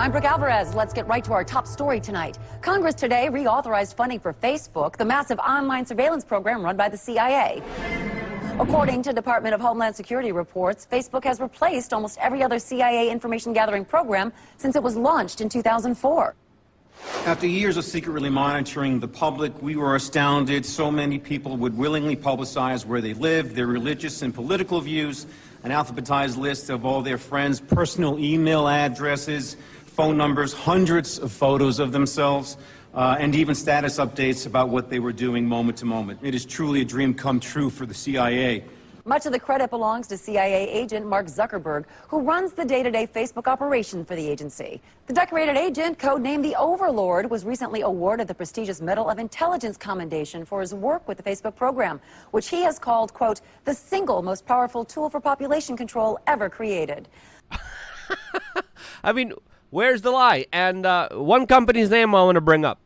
I'm Brooke Alvarez. Let's get right to our top story tonight. Congress today reauthorized funding for Facebook, the massive online surveillance program run by the CIA. According to Department of Homeland Security reports, Facebook has replaced almost every other CIA information gathering program since it was launched in 2004. After years of secretly monitoring the public, we were astounded so many people would willingly publicize where they live, their religious and political views, an alphabetized list of all their friends' personal email addresses, phone numbers, hundreds of photos of themselves, and even status updates about what they were doing moment to moment. It is truly a dream come true for the CIA. Much of the credit belongs to CIA agent Mark Zuckerberg, who runs the day-to-day Facebook operation for the agency. The decorated agent, codenamed the Overlord, was recently awarded the prestigious Medal of Intelligence Commendation for his work with the Facebook program, which he has called, quote, the single most powerful tool for population control ever created. I mean, where's the lie? And one company's name I want to bring up.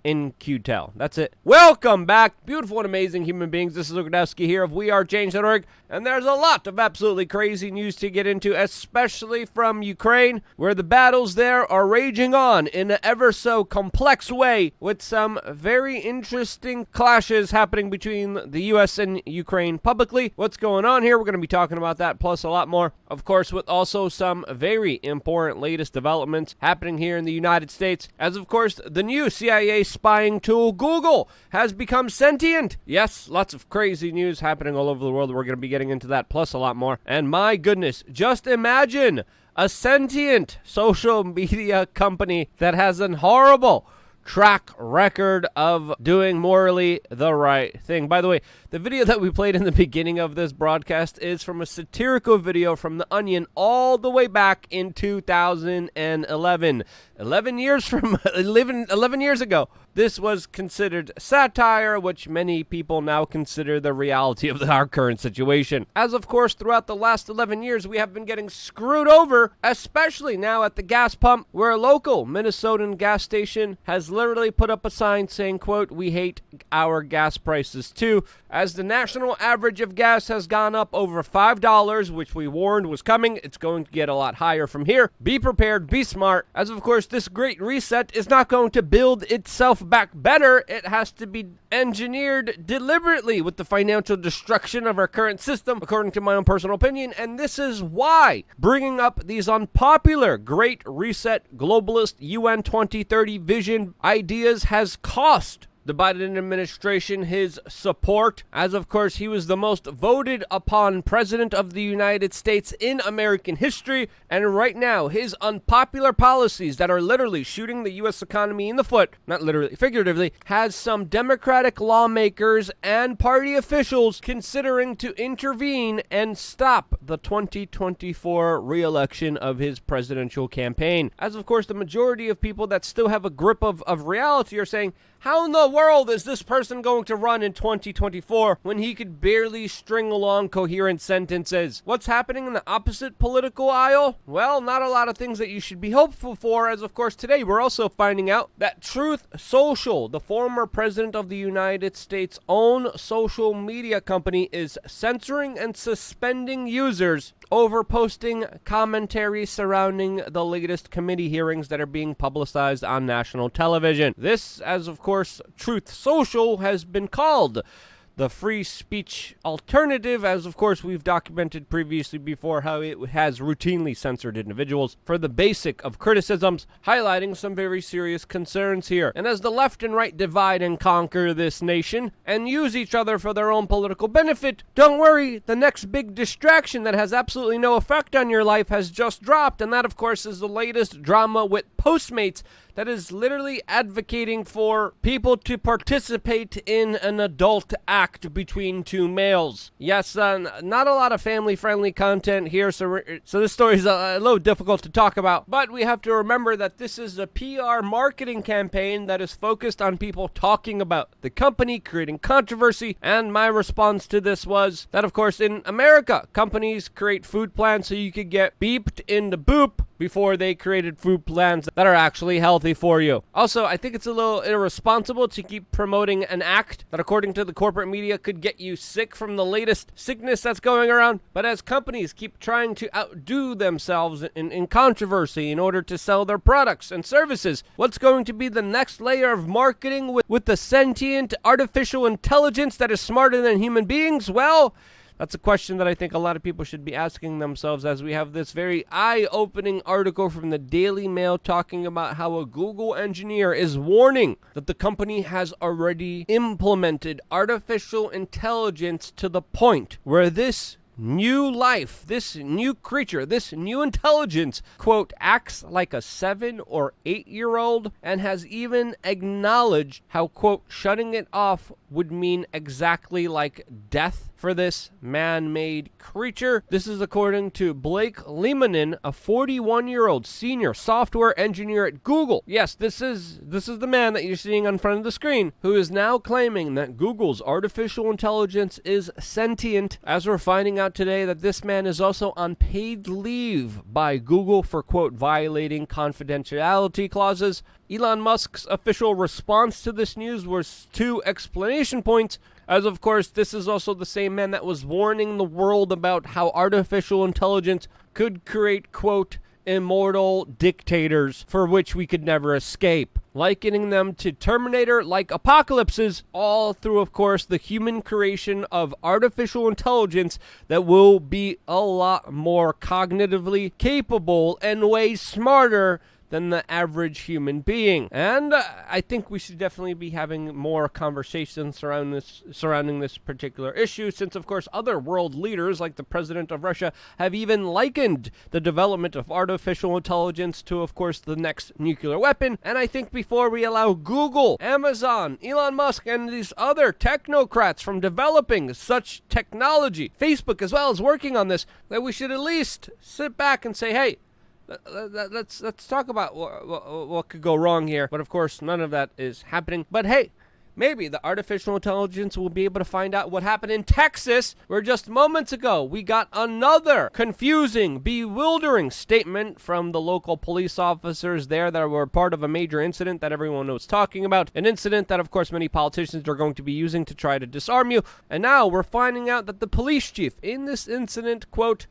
In-Q-Tel. That's it. Welcome back, beautiful and amazing human beings. This is Lukadowski here of WeAreChange.org, and there's a lot of absolutely crazy news to get into, especially from Ukraine, where the battles there are raging on in an ever so complex way, with some very interesting clashes happening between the U.S. and Ukraine publicly. What's going on here? We're going to be talking about that, plus a lot more, of course, with also some very important latest developments happening here in the United States, as of course the new CIA spying tool Google has become sentient. Yes, lots of crazy news happening all over the world. We're going to be getting into that, plus a lot more. And my goodness, just imagine a sentient social media company that has a horrible track record of doing morally the right thing. By the way, the video that we played in the beginning of this broadcast is from a satirical video from The Onion all the way back in 2011. 11 years ago. This was considered satire, which many people now consider the reality of our current situation. As of course, throughout the last 11 years, we have been getting screwed over, especially now at the gas pump, where a local Minnesotan gas station has literally put up a sign saying, quote, we hate our gas prices too, as the national average of gas has gone up over $5, which we warned was coming. It's going to get a lot higher from here. Be prepared, be smart, as of course this great reset is not going to build itself back better. It has to be engineered deliberately with the financial destruction of our current system, according to my own personal opinion, and this is why bringing up these unpopular Great Reset globalist UN 2030 vision ideas has cost the Biden administration his support, as of course he was the most voted upon president of the United States in American history, and right now his unpopular policies that are literally shooting the U.S. economy in the foot, not literally, figuratively, has some Democratic lawmakers and party officials considering to intervene and stop the 2024 re-election of his presidential campaign. As of course the majority of people that still have a grip of reality are saying, how in the world is this person going to run in 2024 when he could barely string along coherent sentences? What's happening in the opposite political aisle? Well, not a lot of things that you should be hopeful for, as of course today we're also finding out that Truth Social, the former president of the United States' own social media company, is censoring and suspending users over posting commentary surrounding the latest committee hearings that are being publicized on national television. This, as of course, Truth Social has been called the free speech alternative, as of course we've documented previously before how it has routinely censored individuals for the basic of criticisms, highlighting some very serious concerns here. And as the left and right divide and conquer this nation and use each other for their own political benefit, don't worry, the next big distraction that has absolutely no effect on your life has just dropped, and that of course is the latest drama with Postmates that is literally advocating for people to participate in an adult act between two males. Yes, not a lot of family-friendly content here, so this story is a little difficult to talk about, but we have to remember that this is a PR marketing campaign that is focused on people talking about the company, creating controversy, and my response to this was that, of course, in America, companies create food plans so you could get beeped in the boop before they created food plans that are actually healthy for you. Also, I think it's a little irresponsible to keep promoting an act that, according to the corporate media, could get you sick from the latest sickness that's going around. But as companies keep trying to outdo themselves in controversy in order to sell their products and services, what's going to be the next layer of marketing with the sentient artificial intelligence that is smarter than human beings? Well, that's a question that I think a lot of people should be asking themselves, as we have this very eye-opening article from the Daily Mail talking about how a Google engineer is warning that the company has already implemented artificial intelligence to the point where this new life, this new creature, this new intelligence, quote, acts like a 7 or 8-year-old, and has even acknowledged how, quote, shutting it off would mean exactly like death for this man-made creature. This is according to Blake Leemanen, a 41-year-old senior software engineer at Google. Yes, this is the man that you're seeing on front of the screen, who is now claiming that Google's artificial intelligence is sentient, as we're finding out today that this man is also on paid leave by Google for, quote, violating confidentiality clauses. Elon Musk's official response to this news was 2 explanation points, as of course this is also the same man that was warning the world about how artificial intelligence could create, quote, immortal dictators for which we could never escape, likening them to Terminator-like apocalypses, all through, of course, the human creation of artificial intelligence that will be a lot more cognitively capable and way smarter than the average human being. And I think we should definitely be having more conversations surrounding this particular issue, since, of course, other world leaders, like the president of Russia, have even likened the development of artificial intelligence to, of course, the next nuclear weapon. And I think before we allow Google, Amazon, Elon Musk, and these other technocrats from developing such technology, Facebook as well, is working on this, that we should at least sit back and say, hey, let's talk about what could go wrong here. But of course, none of that is happening. But hey, maybe the artificial intelligence will be able to find out what happened in Texas, where just moments ago we got another confusing, bewildering statement from the local police officers there that were part of a major incident that everyone was talking about. An incident that, of course, many politicians are going to be using to try to disarm you. And now we're finding out that the police chief in this incident, quote,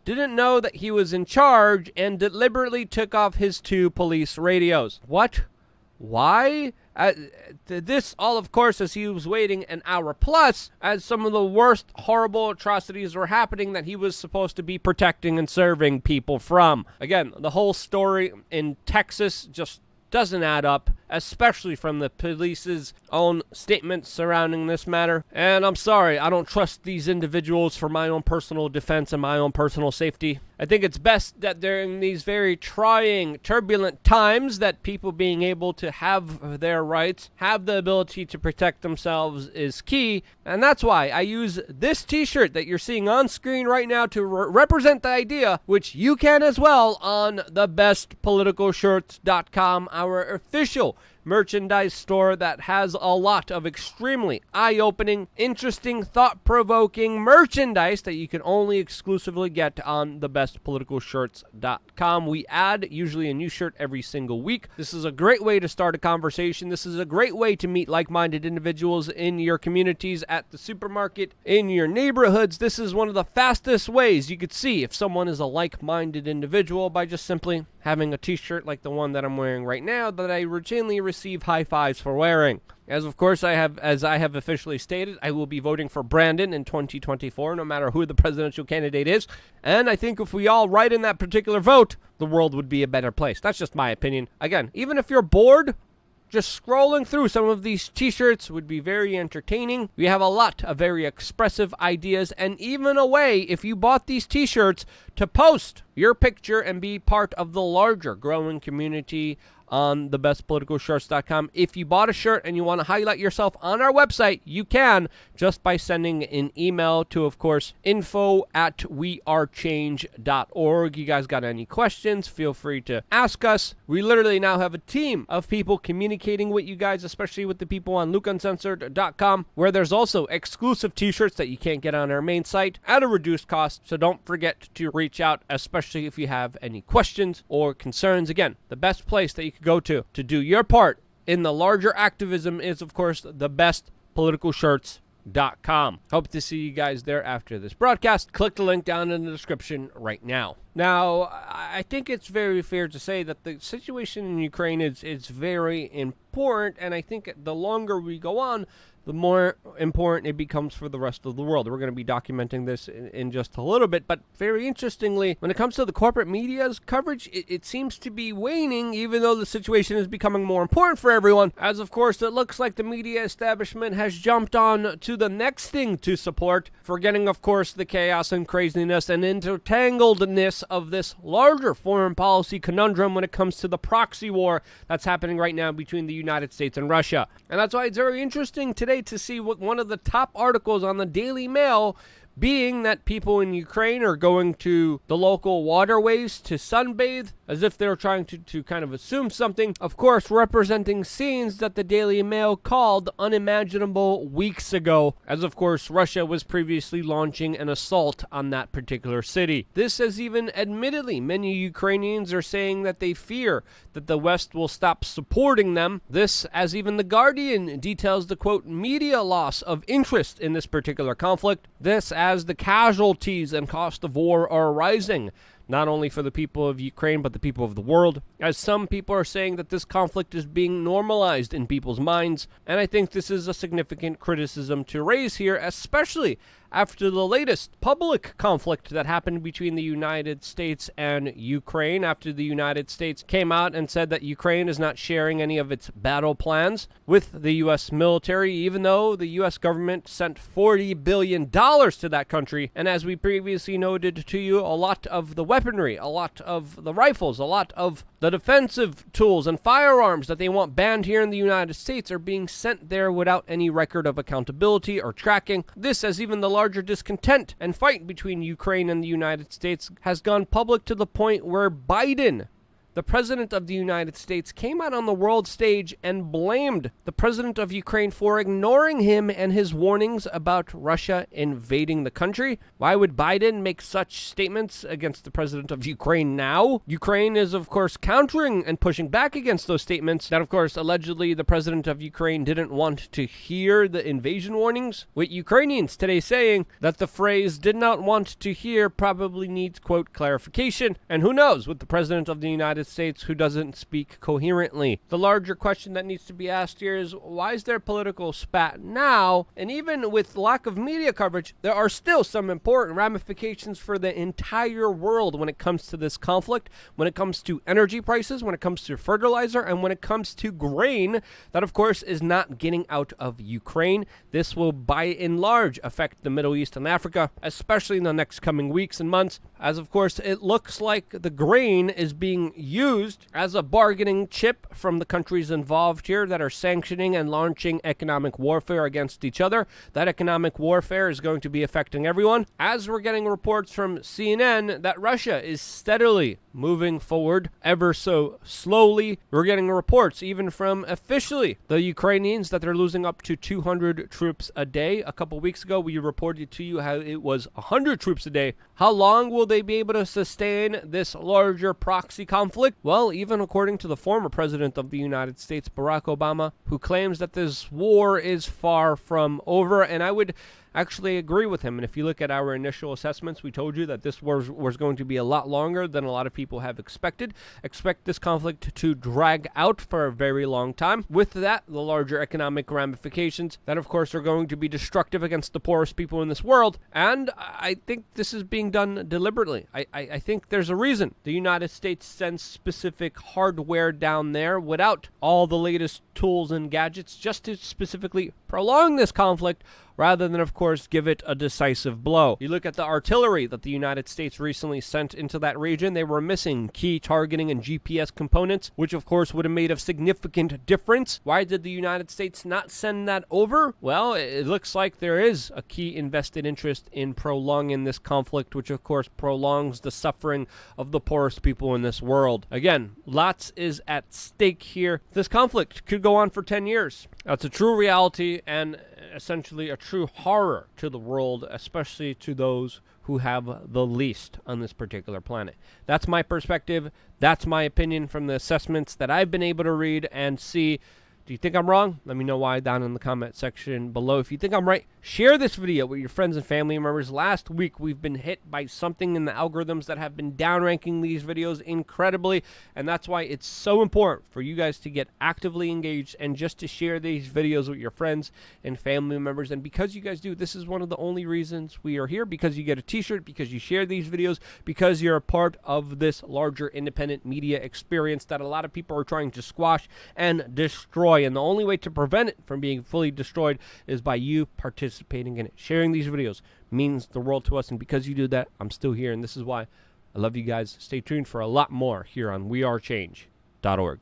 didn't know that he was in charge and deliberately took off his 2 police radios. What? Why? This all, of course, as he was waiting an hour plus, as some of the worst horrible atrocities were happening that he was supposed to be protecting and serving people from. Again, the whole story in Texas just doesn't add up, especially from the police's own statements surrounding this matter. And I'm sorry, I don't trust these individuals for my own personal defense and my own personal safety. I think it's best that during these very trying, turbulent times, that people being able to have their rights, have the ability to protect themselves is key. And that's why I use this t-shirt that you're seeing on screen right now to represent the idea, which you can as well on thebestpoliticalshirts.com, our official merchandise store that has a lot of extremely eye-opening, interesting, thought-provoking merchandise that you can only exclusively get on thebestpoliticalshirts.com. We add usually a new shirt every single week. This is a great way to start a conversation. This is a great way to meet like-minded individuals in your communities, at the supermarket, in your neighborhoods. This is one of the fastest ways you could see if someone is a like-minded individual, by just simply having a t-shirt like the one that I'm wearing right now that I routinely receive high fives for wearing. As of course I have officially stated, I will be voting for Brandon in 2024, no matter who the presidential candidate is. And I think if we all write in that particular vote, the world would be a better place. That's just my opinion. Again, even if you're bored, just scrolling through some of these t-shirts would be very entertaining. We have a lot of very expressive ideas, and even a way, if you bought these t-shirts, to post your picture and be part of the larger growing community on thebestpoliticalshirts.com. If you bought a shirt and you want to highlight yourself on our website, you can just by sending an email to, of course, info@wearechange.org. You guys got any questions, feel free to ask us. We literally now have a team of people communicating with you guys, especially with the people on lukeuncensored.com, where there's also exclusive t-shirts that you can't get on our main site at a reduced cost. So don't forget to reach out, especially if you have any questions or concerns. Again, the best place that you could go to do your part in the larger activism is, of course, thebestpoliticalshirts.com. Hope to see you guys there after this broadcast. Click the link down in the description right now. Now, I think it's very fair to say that the situation in Ukraine is very important, and I think the longer we go on, the more important it becomes for the rest of the world. We're going to be documenting this in just a little bit, but very interestingly, when it comes to the corporate media's coverage, it seems to be waning, even though the situation is becoming more important for everyone, as of course it looks like the media establishment has jumped on to the next thing to support, forgetting of course the chaos and craziness and intertangledness of this larger foreign policy conundrum when it comes to the proxy war that's happening right now between the United States and Russia. And that's why it's very interesting today to see what one of the top articles on the Daily Mail being that people in Ukraine are going to the local waterways to sunbathe, as if they're trying to kind of assume something, of course representing scenes that the Daily Mail called unimaginable weeks ago, as of course Russia was previously launching an assault on that particular city. This, as even admittedly many Ukrainians are saying that they fear that the West will stop supporting them. This, as even The Guardian details the quote media loss of interest in this particular conflict. This as the casualties and cost of war are rising, not only for the people of Ukraine, but the people of the world, as some people are saying that this conflict is being normalized in people's minds. And I think this is a significant criticism to raise here, especially after the latest public conflict that happened between the United States and Ukraine, after the United States came out and said that Ukraine is not sharing any of its battle plans with the U.S. military, even though the U.S. government sent $40 billion to that country. And as we previously noted to you, a lot of the weaponry, a lot of the rifles, a lot of the defensive tools and firearms that they want banned here in the United States are being sent there without any record of accountability or tracking. This, as even the larger discontent and fight between Ukraine and the United States has gone public to the point where Biden, the president of the United States, came out on the world stage and blamed the president of Ukraine for ignoring him and his warnings about Russia invading the country. Why would Biden make such statements against the president of Ukraine now? Ukraine is, of course, countering and pushing back against those statements that, of course, allegedly the president of Ukraine didn't want to hear the invasion warnings, with Ukrainians today saying that the phrase "did not want to hear" probably needs, quote, clarification. And who knows, with the president of the United States who doesn't speak coherently. The larger question that needs to be asked here is, why is there political spat now? And even with lack of media coverage, there are still some important ramifications for the entire world when it comes to this conflict, when it comes to energy prices, when it comes to fertilizer, and when it comes to grain that, of course, is not getting out of Ukraine. This will, by and large, affect the Middle East and Africa, especially in the next coming weeks and months, as, of course, it looks like the grain is being used as a bargaining chip from the countries involved here that are sanctioning and launching economic warfare against each other. That economic warfare is going to be affecting everyone, as we're getting reports from CNN that Russia is steadily moving forward ever so slowly. We're getting reports even from officially the Ukrainians that they're losing up to 200 troops a day. A couple weeks ago, we reported to you how it was 100 troops a day. How long will they be able to sustain this larger proxy conflict? Well, even according to the former president of the United States, Barack Obama, who claims that this war is far from over, and I would actually agree with him. And if you look at our initial assessments, we told you that this war was going to be a lot longer than a lot of people have expected. Expect this conflict to drag out for a very long time. With that, the larger economic ramifications that, of course, are going to be destructive against the poorest people in this world. And I think this is being done deliberately. I think there's a reason the United States sends specific hardware down there without all the latest tools and gadgets just to specifically prolong this conflict, rather than, of course, give it a decisive blow. You look at the artillery that the United States recently sent into that region, they were missing key targeting and GPS components, which of course would have made a significant difference. Why did the United States not send that over? Well, it looks like there is a key invested interest in prolonging this conflict, which of course prolongs the suffering of the poorest people in this world. Again, lots is at stake here. This conflict could go on for 10 years. That's a true reality and essentially a true horror to the world, especially to those who have the least on this particular planet. That's my perspective. That's my opinion from the assessments that I've been able to read and see. Do you think I'm wrong? Let me know why down in the comment section below. If you think I'm right, share this video with your friends and family members. Last week, we've been hit by something in the algorithms that have been downranking these videos incredibly, and that's why it's so important for you guys to get actively engaged and just to share these videos with your friends and family members. And because you guys do, this is one of the only reasons we are here, because you get a t-shirt, because you share these videos, because you're a part of this larger independent media experience that a lot of people are trying to squash and destroy. And the only way to prevent it from being fully destroyed is by you participating in it. Sharing these videos means the world to us, and because you do that, I'm still here, and this is why I love you guys. Stay tuned for a lot more here on wearechange.org.